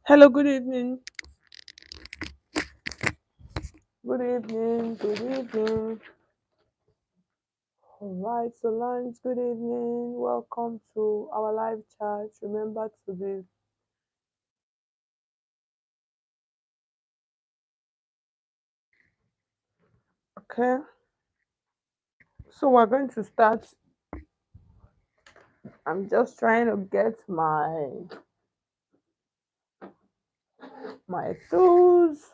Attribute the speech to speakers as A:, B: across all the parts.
A: Hello, good evening. Good evening. Good evening. All right, so lunch, good evening. Welcome to our live chat. Remember to be okay. So we're going to start. I'm just trying to get my tools.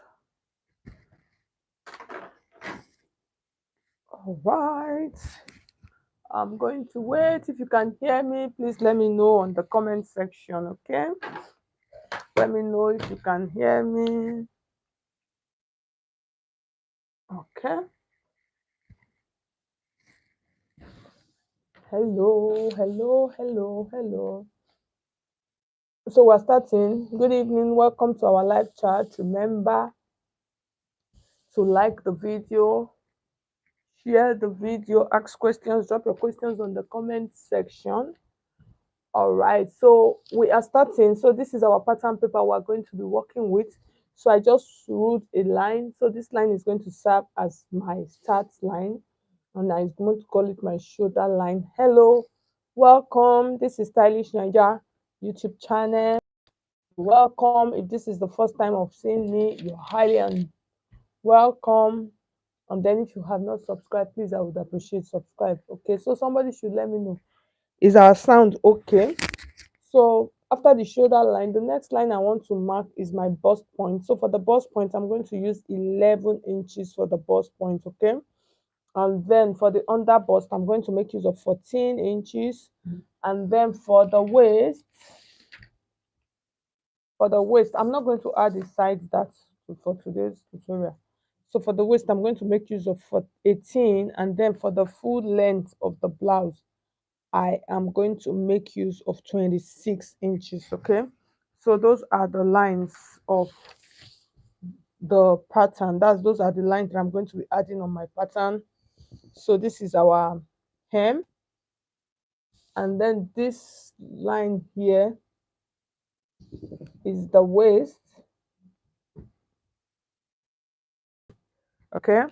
A: All right. I'm going to wait. If you can hear me, please let me know on the comment section, okay? Let me know if you can hear me. Okay. Hello, hello, hello, hello. So we're starting. Good evening. Welcome to our live chat. Remember to like the video, share the video, ask questions, drop your questions on the comment section. All right. So we are starting. So this is our pattern paper we're going to be working with. So I just wrote a line. So this line is going to serve as my start line, and I'm going to call it my shoulder line. Hello, welcome. This is Stylish Naija YouTube channel. Welcome. If this is the first time of seeing me, you're highly and welcome. And then if you have not subscribed, please, I would appreciate subscribe. Okay, so somebody should let me know. Is our sound okay? So after the shoulder line, the next line I want to mark is my bust point. So for the bust point, I'm going to use 11 inches for the bust point, okay? And then for the under bust, I'm going to make use of 14 inches. And then for the waist, I'm not going to add a side that for today's tutorial. So for the waist, I'm going to make use of for 18, and then for the full length of the blouse, I am going to make use of 26 inches. Okay, so those are the lines of the pattern. Those are the lines that I'm going to be adding on my pattern. So this is our hem, and then this line here is the waist. Okay,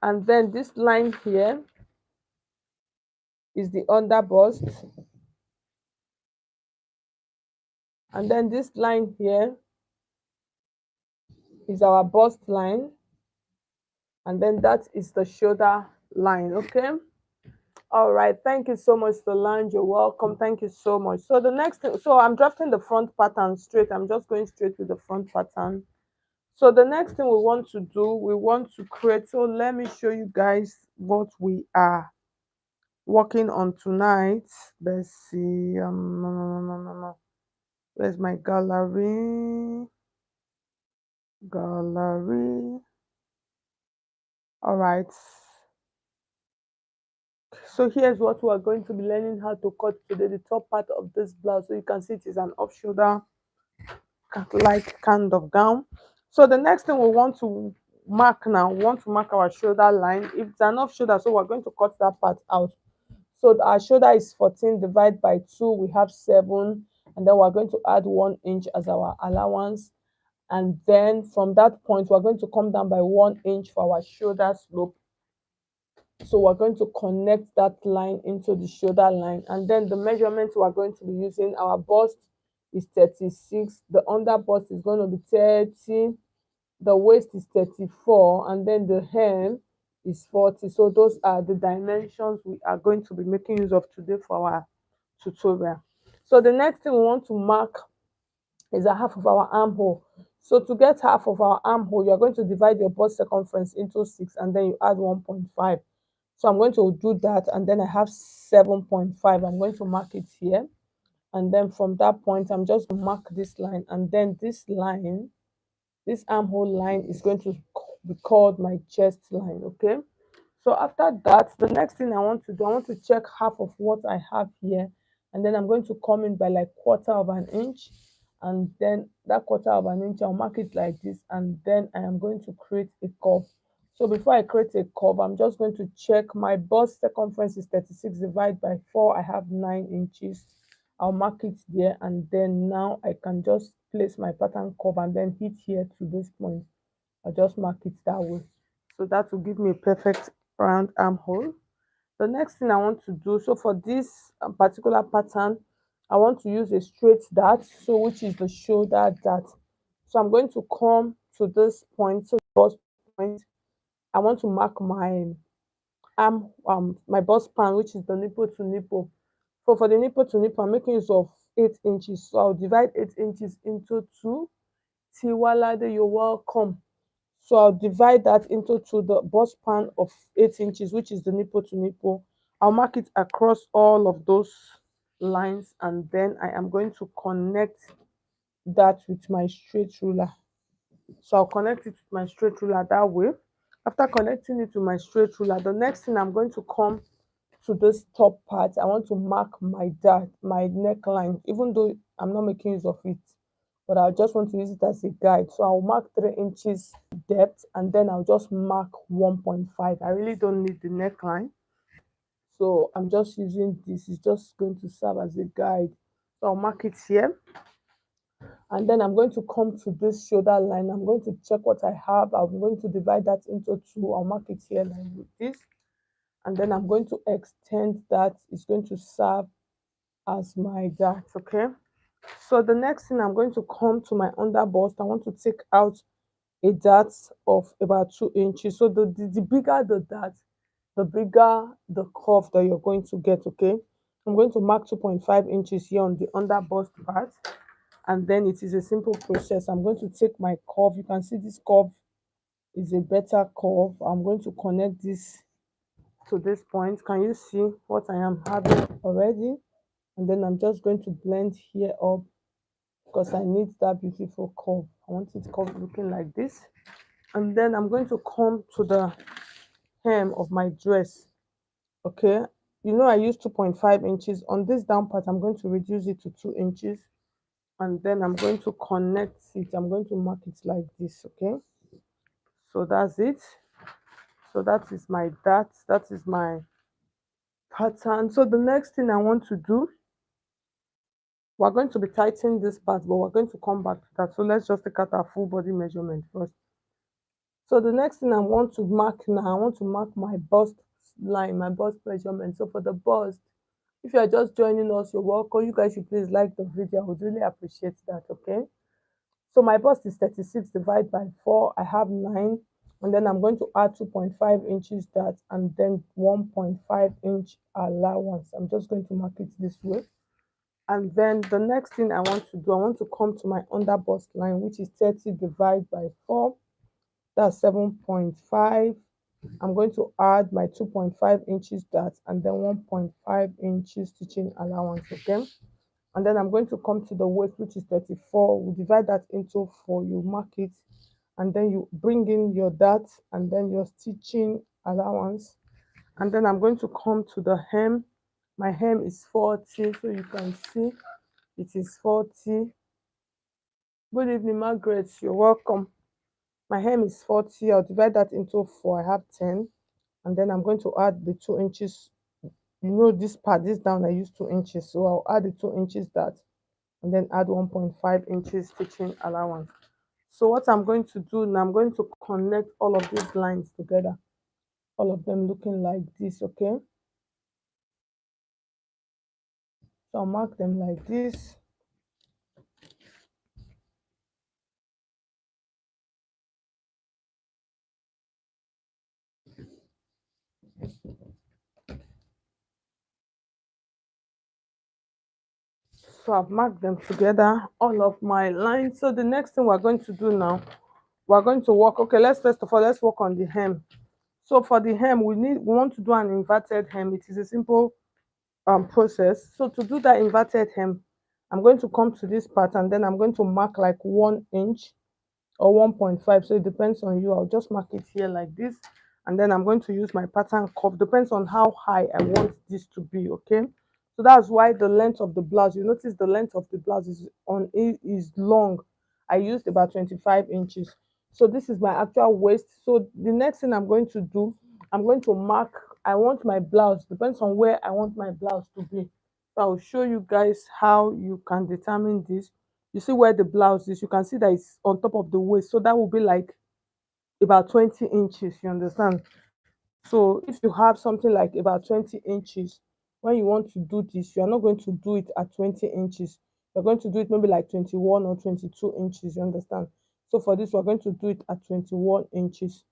A: and then this line here is the under bust, and then this line here is our bust line, and then that is the shoulder line. Okay, all right, thank you so much, Solange, you're welcome. Thank you so much. So the next thing, so I'm drafting the front pattern straight. I'm just going straight with the front pattern. So the next thing we want to do, we want to create, so let me show you guys what we are working on tonight. Let's see, where's my gallery. All right, so here's what we are going to be learning how to cut today, the top part of this blouse. So you can see it is an off shoulder like kind of gown. So the next thing we want to mark now, we want to mark our shoulder line. If it's an off shoulder, so we're going to cut that part out. So our shoulder is 14 divided by 2, we have 7, and then we're going to add 1 inch as our allowance. And then from that point, we're going to come down by 1 inch for our shoulder slope. So we're going to connect that line into the shoulder line, and then the measurements we're going to be using, our bust is 36, the under bust is going to be 30, the waist is 34, and then the hem is 40. So those are the dimensions we are going to be making use of today for our tutorial. So the next thing we want to mark is a half of our armhole. So to get half of our armhole, you're going to divide your bust circumference into 6, and then you add 1.5. So I'm going to do that, and then I have 7.5. I'm going to mark it here, and then from that point I'm just going to mark this line, and then this line, this armhole line, is going to be called my chest line. Okay, so after that, the next thing I want to do, I want to check half of what I have here, and then I'm going to come in by like quarter of an inch, and then that quarter of an inch I'll mark it like this, and then I am going to create a curve. So before I create a curve, I'm just going to check my bust circumference is 36 divided by 4, I have 9 inches. I'll mark it there, and then now I can just place my pattern curve and then hit here to this point. I'll just mark it that way. So that will give me a perfect round armhole. The next thing I want to do, so for this particular pattern, I want to use a straight dart, so which is the shoulder dart. So I'm going to come to this point, so the bust point. I want to mark my arm, my bust span, which is the nipple to nipple. So for the nipple to nipple, I'm making use of 8 inches. So I'll divide 8 inches into two. Tiwalade, you're welcome. So I'll divide that into two, the bust span of 8 inches, which is the nipple to nipple. I'll mark it across all of those lines, and then I am going to connect that with my straight ruler. So I'll connect it with my straight ruler that way. After connecting it to my straight ruler, the next thing I'm going to come to this top part. I want to mark my dart, my neckline, even though I'm not making use of it, but I just want to use it as a guide. So I'll mark 3 inches depth, and then I'll just mark 1.5. I really don't need the neckline, so I'm just using this. It's just going to serve as a guide. So I'll mark it here, and then I'm going to come to this shoulder line. I'm going to check what I have. I'm going to divide that into two. I'll mark it here like with this, and then I'm going to extend that. It's going to serve as my dart. Okay, so the next thing, I'm going to come to my under bust. I want to take out a dart of about 2 inches. So the bigger the dart, the bigger the curve that you're going to get. Okay, I'm going to mark 2.5 inches here on the under bust part, and then it is a simple process. I'm going to take my curve. You can see this curve is a better curve. I'm going to connect this to this point. Can you see what I am having already? And then I'm just going to blend here up, because I need that beautiful curve. I want it curved looking like this. And then I'm going to come to the hem of my dress. Okay, you know I use 2.5 inches on this down part. I'm going to reduce it to 2 inches, and then I'm going to connect it. I'm going to mark it like this. Okay, so that's it. So that is my that is my pattern. So the next thing I want to do, we're going to be tightening this part, but we're going to come back to that. So let's just take out our full body measurement first. So the next thing I want to mark now, I want to mark my bust line, my bust measurement. So for the bust, if you are just joining us, you're welcome. You guys should please like the video. I would really appreciate that. Okay, so my bust is 36 divided by 4. I have 9, and then I'm going to add 2.5 inches that, and then 1.5-inch allowance. I'm just going to mark it this way. And then the next thing I want to do, I want to come to my under bust line, which is 30 divided by 4. That's 7.5. I'm going to add my 2.5 inches that, and then 1.5 inches stitching allowance. Okay, and then I'm going to come to the waist, which is 34. We divide that into 4. You mark it, and then you bring in your dart and then your stitching allowance. And then I'm going to come to the hem. My hem is 40, so you can see it is 40. Good evening, Margaret. You're welcome. My hem is 40. I'll divide that into 4. I have 10. And then I'm going to add the 2 inches. You know, this part, this down, I use 2 inches. So I'll add the 2 inches that, and then add 1.5 inches stitching allowance. So what I'm going to do now, I'm going to connect all of these lines together. All of them looking like this. Okay. So I'll mark them like this. So I've marked them together, all of my lines. So the next thing we're going to do now, we're going to work. Okay, let's first of all, let's work on the hem. So for the hem, we want to do an inverted hem. It is a simple process. So to do that inverted hem, I'm going to come to this part, and then I'm going to mark like 1 inch or 1.5. So it depends on you. I'll just mark it here like this, and then I'm going to use my pattern curve. Depends on how high I want this to be. Okay, so that's why the length of the blouse, you notice the length of the blouse is long. I used about 25 inches. So this is my actual waist. So the next thing I'm going to do, I'm going to mark, I want my blouse, depends on where I want my blouse to be. So I'll show you guys how you can determine this. You see where the blouse is, you can see that it's on top of the waist, so that will be like about 20 inches, you understand? So if you have something like about 20 inches, when you want to do this, you are not going to do it at 20 inches. You're going to do it maybe like 21 or 22 inches, you understand? So for this, we're going to do it at 21 inches.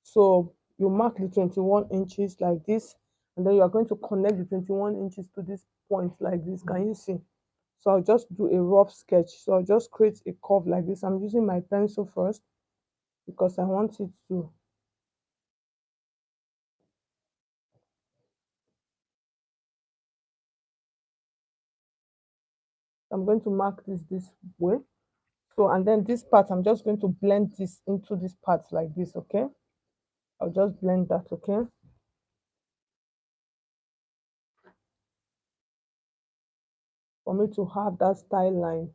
A: So you mark the 21 inches like this, and then you are going to connect the 21 inches to this point like this. Can you see? So I'll just do a rough sketch. So I'll just create a curve like this. I'm using my pencil first because I want it to. I'm going to mark this way. So and then this part, I'm just going to blend this into this part like this, okay? I'll just blend that, okay? For me to have that style line,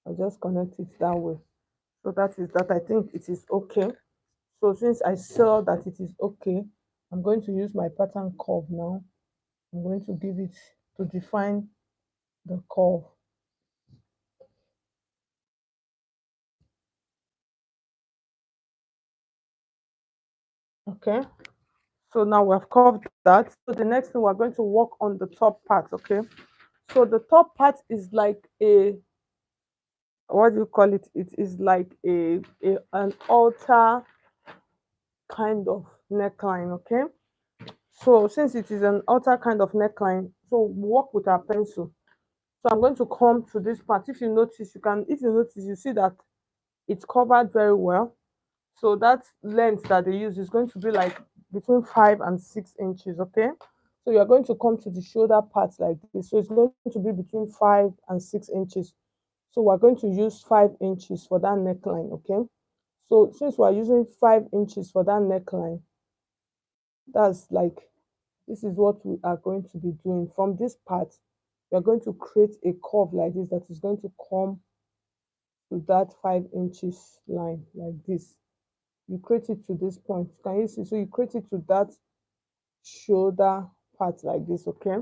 A: I'll just connect it that way. So that is that. I think it is okay. So since I saw that it is okay, I'm going to use my pattern curve now. I'm going to give it to define the curve. Okay. So now we have curved that. So the next thing we're going to work on the top part, okay? So the top part is like a, what do you call it? It is like a an altar kind of neckline, okay? So since it is an altar kind of neckline, so work with our pencil. So I'm going to come to this part. If you notice, if you notice, you see that it's covered very well. So that length that they use is going to be like between 5 and 6 inches, okay? So you're going to come to the shoulder part like this. So it's going to be between 5 and 6 inches. So we're going to use 5 inches for that neckline, okay? So since we're using 5 inches for that neckline, that's like, this is what we are going to be doing. From this part, we're going to create a curve like this that is going to come to that 5 inches line like this. You create it to this point. Can you see? So you create it to that shoulder part like this, okay?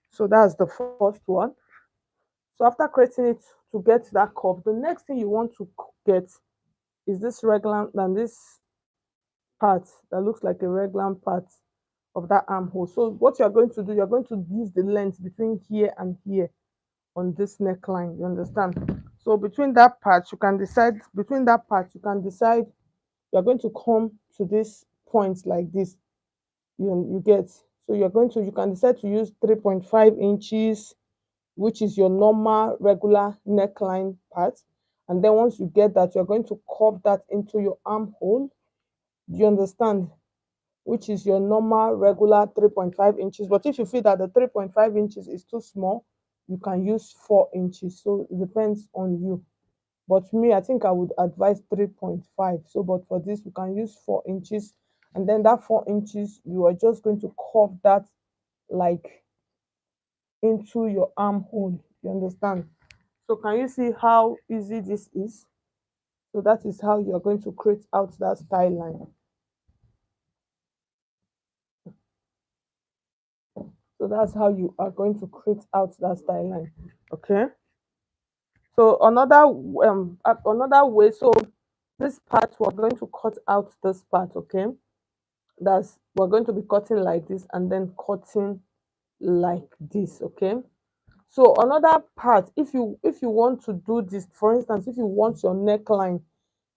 A: So that's the first one. So after creating it to get that curve, the next thing you want to get is this regular and this part that looks like a regular part of that armhole. So what you're going to do, you're going to use the length between here and here on this neckline. You understand? So between that part, you can decide. Between that part, you can decide. You're going to come to this point like this. You get. So you're going to. You can decide to use 3.5 inches, which is your normal regular neckline part. And then once you get that, you're going to curve that into your armhole. Do you understand? Which is your normal regular 3.5 inches. But if you feel that the 3.5 inches is too small, you can use 4 inches. So it depends on you. But me, I think I would advise 3.5. So, but for this, you can use 4 inches. And then that 4 inches, you are just going to curve that like into your armhole. You understand? So can you see how easy this is? So that is how you're going to create out that style line. So that's how you are going to create out that style line. Okay. So another way. So this part we're going to cut out this part. Okay. That's we're going to be cutting like this and then cutting like this. Okay. So another part, if you want to do this, for instance, if you want your neckline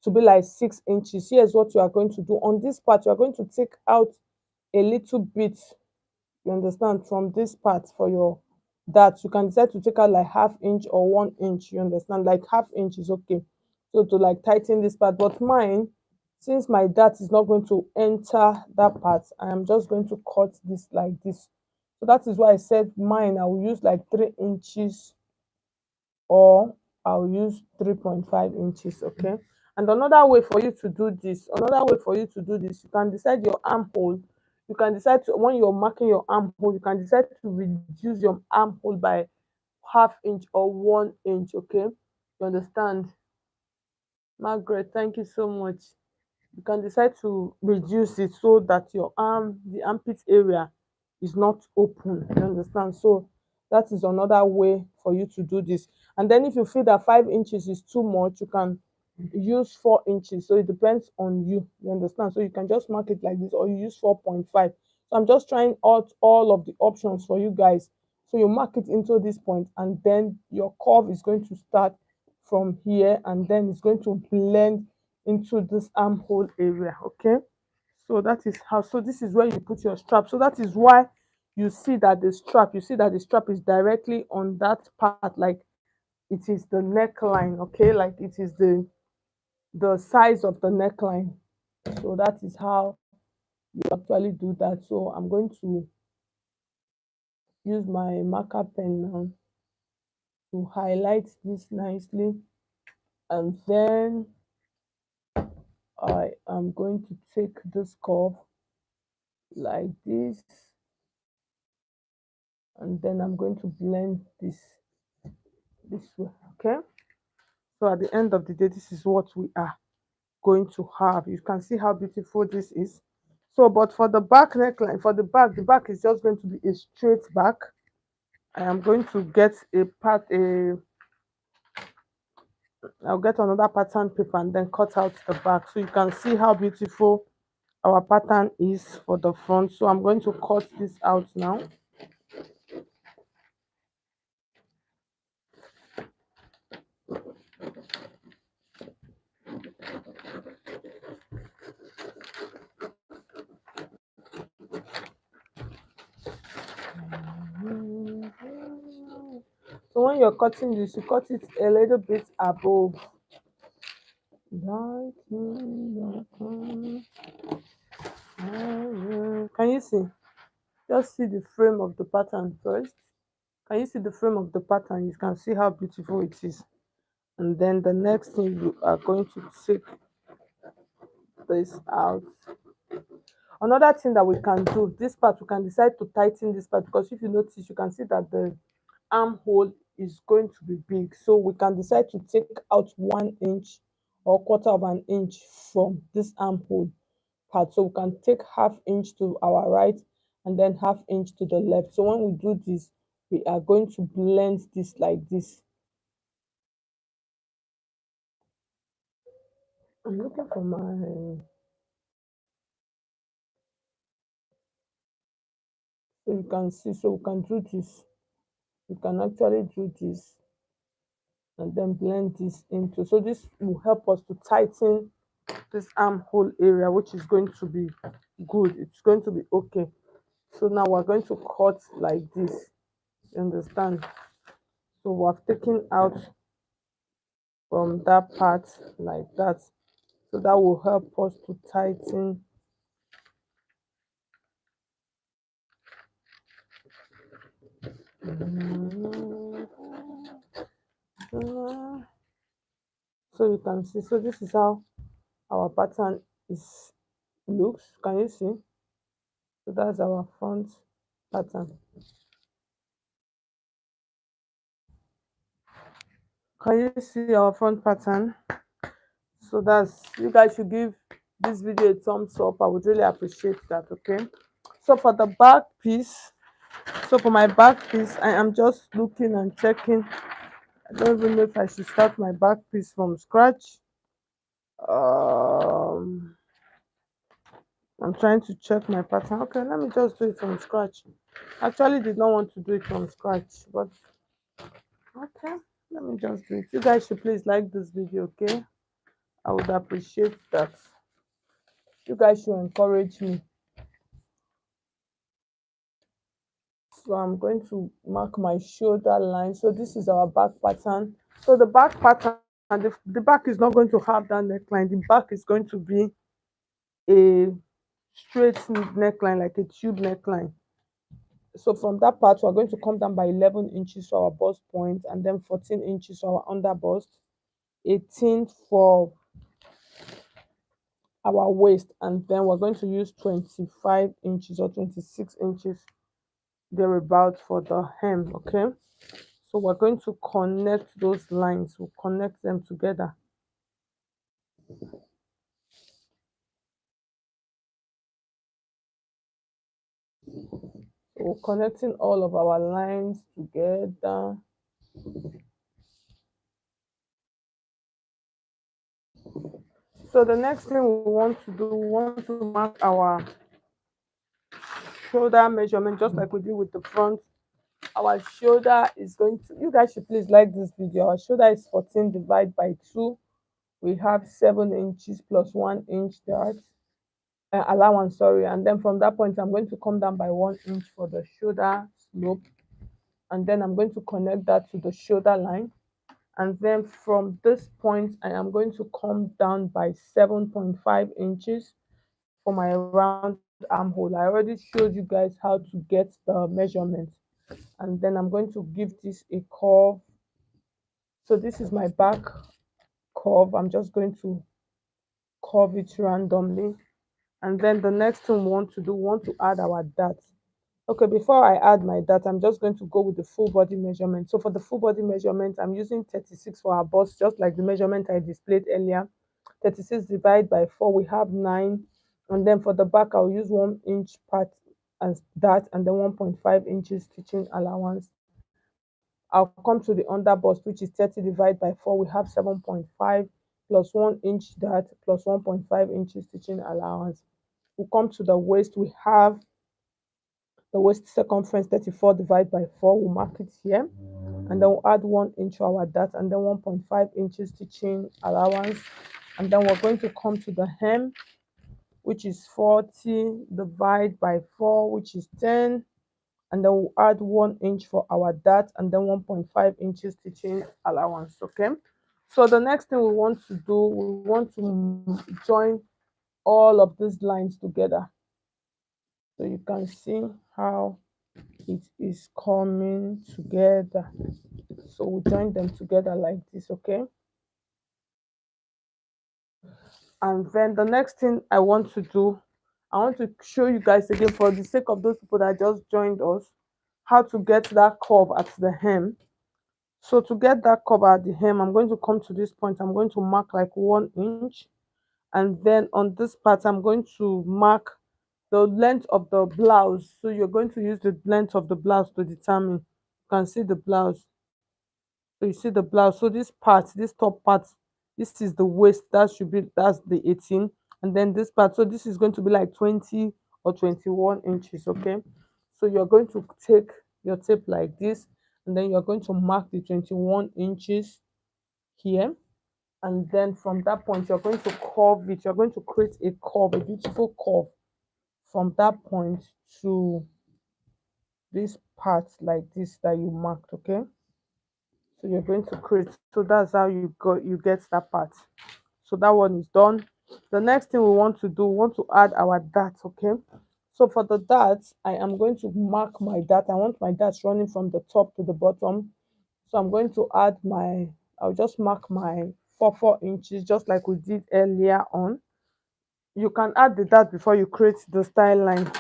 A: to be like 6 inches, here's what you are going to do. On this part, you are going to take out a little bit, you understand, from this part for your that you can decide to take out like half inch or 1 inch, you understand, like half inch is okay. So to like tighten this part, but mine, since my dart is not going to enter that part, I am just going to cut this like this. So that is why I said mine I will use like 3 inches, or I'll use 3.5 inches, okay? And another way for you to do this, you can decide your armhole. You can decide to, when you're marking your armhole, you can decide to reduce your armhole by half inch or 1 inch, okay? You understand? Margaret, thank you so much. You can decide to reduce it so that your arm, the armpit area is not open. You understand? So That is another way for you to do this. And then if you feel that 5 inches is too much, you can use 4 inches. So it depends on you. You understand? So you can just mark it like this, or you use 4.5. So I'm just trying out all of the options for you guys. So you mark it into this point, and then your curve is going to start from here, and then it's going to blend into this armhole area. Okay, so that is how. So this is where you put your strap. So that is why you see that the strap is directly on that part, like it is the neckline. Okay, like it is the size of the neckline. So that is how you actually do that. So I'm going to use my marker pen now to highlight this nicely, and then I am going to take this curve like this, and then I'm going to blend this way. Okay, so at the end of the day, this is what we are going to have. You can see how beautiful this is. So but for the back neckline, for the back is just going to be a straight back. I am going to get I'll get another pattern paper and then cut out the back, so you can see how beautiful our pattern is for the front. So I'm going to cut this out now. So when you're cutting this, you cut it a little bit above. Can you see? Just see the frame of the pattern first. Can you see the frame of the pattern? You can see how beautiful it is. And then the next thing, you are going to take this out. Another thing that we can do, this part we can decide to tighten this part, because if you notice, you can see that the armhole is going to be big. So we can decide to take out 1 inch or quarter of an inch from this armhole part. So we can take half inch to our right and then half inch to the left. So when we do this, we are going to blend this like this. I'm looking for my, so you can see, so we can do this. You can actually do this and then blend this into. So this will help us to tighten this armhole area, which is going to be good. It's going to be okay. So now we're going to cut like this. You understand? So we've taken out from that part like that. So that will help us to tighten. So you can see. So this is how our pattern is looks. Can you see? So that's our front pattern. Can you see our front pattern? So that's, you guys should give this video a thumbs up. I would really appreciate that. Okay, so for the back piece, so for my back piece, I am just looking and checking. I don't even know if I should start my back piece from scratch. um I'm trying to check my pattern. Okay, let me just do it from scratch. Actually did not want to do it from scratch, but okay, let me just do it. You guys should please like this video. Okay, I would appreciate that. You guys should encourage me. So I'm going to mark my shoulder line. So this is our back pattern. So the back pattern, and the back is not going to have that neckline. The back is going to be a straight neckline, like a tube neckline. So from that part, we're going to come down by 11 inches for our bust point, and then 14 inches for our under bust, 18 for our waist, and then we're going to use 25 inches or 26 inches thereabout for the hem. Okay, so we're going to connect those lines. We'll connect them together. So connecting all of our lines together. So the next thing we want to do, we want to mark our shoulder measurement just like we did with the front. Our shoulder is going to, you guys should please like this video. Our shoulder is 14 divided by 2. We have 7 inches plus 1 inch that allowance, sorry. And then from that point, I'm going to come down by 1 inch for the shoulder slope. And then I'm going to connect that to the shoulder line. And then from this point, I am going to come down by 7.5 inches for my round armhole. I already showed you guys how to get the measurement. And then I'm going to give this a curve. So this is my back curve. I'm just going to curve it randomly. And then the next thing we want to do, we want to add our dart. Okay, before I add my dart, I'm just going to go with the full body measurement. So for the full body measurement, I'm using 36 for our bust, just like the measurement I displayed earlier. 36 divided by 4, we have 9. And then for the back, I'll use 1 inch part as that, and then 1.5 inches stitching allowance. I'll come to the under bust, which is 30 divided by 4. We have 7.5 plus 1 inch that plus 1.5 inches stitching allowance. We'll come to the waist. We have the waist circumference 34 divided by 4. We'll mark it here. And then we'll add 1 inch to our dart and then 1.5 inches stitching allowance. And then we're going to come to the hem, which is 40 divided by 4, which is 10. And then we'll add 1 inch for our dart and then 1.5 inches stitching allowance. Okay, so the next thing we want to do, we want to join all of these lines together, so you can see how it is coming together. So we join them together like this. Okay, and then the next thing I want to do, I want to show you guys again, for the sake of those people that just joined us, how to get that curve at the hem. So to get that curve at the hem, I'm going to come to this point. I'm going to mark like 1 inch. And then on this part, I'm going to mark the length of the blouse. So you're going to use the length of the blouse to determine. You can see the blouse. So you see the blouse. So this part, this top part, this is the waist. That should be, that's the 18. And then this part, so this is going to be like 20 or 21 inches. Okay. So you're going to take your tape like this, and then you're going to mark the 21 inches here. And then from that point, you're going to curve it. You're going to create a curve, a beautiful curve from that point to this part like this that you marked. Okay, so you're going to create, so that's how you get that part. So that one is done. The next thing we want to do, we want to add our dart. Okay, so for the dart, I am going to mark my dart. I want my dart running from the top to the bottom. So I'm going to add my, I'll just mark my 4 inches just like we did earlier on. You can add the dart before you create the style line.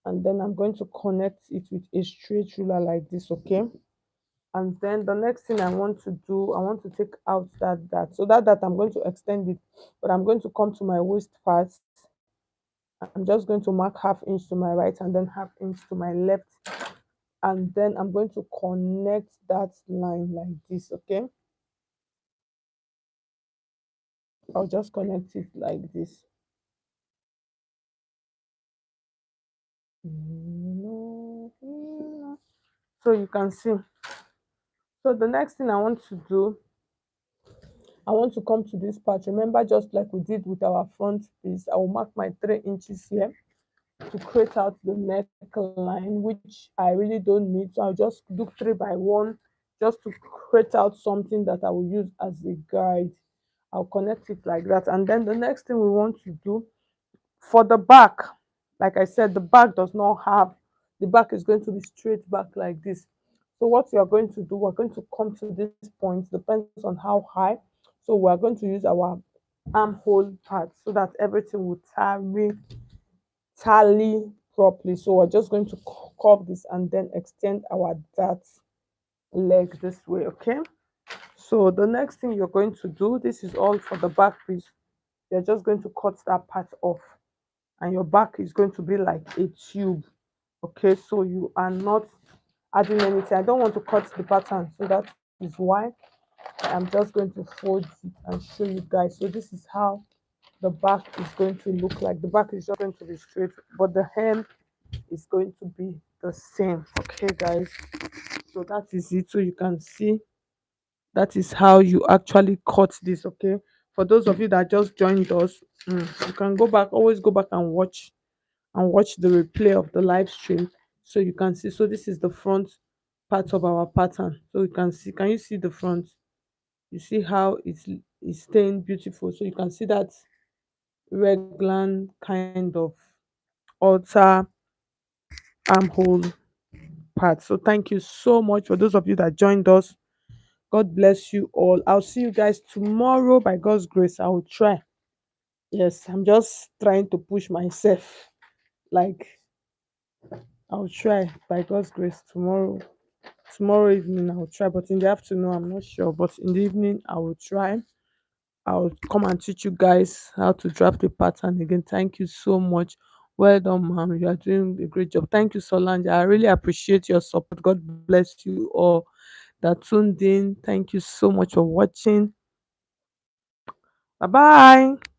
A: And then I'm going to connect it with a straight ruler like this. Okay, and then the next thing I want to do, I want to take out that dart. So that I'm going to extend it, but I'm going to come to my waist part. I'm just going to mark ½ inch to my right and then ½ inch to my left, and then I'm going to connect that line like this. Okay, I'll just connect it like this. So you can see. So the next thing I want to do, I want to come to this part. Remember, just like we did with our front piece, I will mark my 3 inches here to create out the neckline, which I really don't need. So I'll just do 3 by 1 just to create out something that I will use as a guide. I'll connect it like that. And then the next thing we want to do for the back, like I said, the back does not have, the back is going to be straight back like this. So what we are going to do, we're going to come to this point, depends on how high. So we're going to use our armhole part so that everything will tally properly. So we're just going to curve this and then extend our dart leg this way. Okay, so the next thing you're going to do, this is all for the back piece. You're just going to cut that part off, and your back is going to be like a tube. Okay, so you are not adding anything. I don't want to cut the pattern, so that is why I'm just going to fold it and show you guys. So this is how the back is going to look like. The back is just going to be straight, but the hem is going to be the same. Okay, guys, so that is it. So you can see that is how you actually cut this. Okay, for those of you that just joined us, you can go back, always go back and watch the replay of the live stream, so you can see. So this is the front part of our pattern. So you can see, can you see the front? You see how it's staying beautiful. So you can see that regular kind of altar armhole part. So thank you so much for those of you that joined us. God bless you all. I'll see you guys tomorrow by God's grace. I will try. Yes, I'm just trying to push myself. Like, I'll try by God's grace tomorrow. Tomorrow evening I'll try, but in the afternoon I'm not sure. But in the evening I will try. I'll come and teach you guys how to draft a pattern again. Thank you so much. Well done, ma'am. You are doing a great job. Thank you, Solange. I really appreciate your support. God bless you all that tuned in. Thank you so much for watching. Bye bye.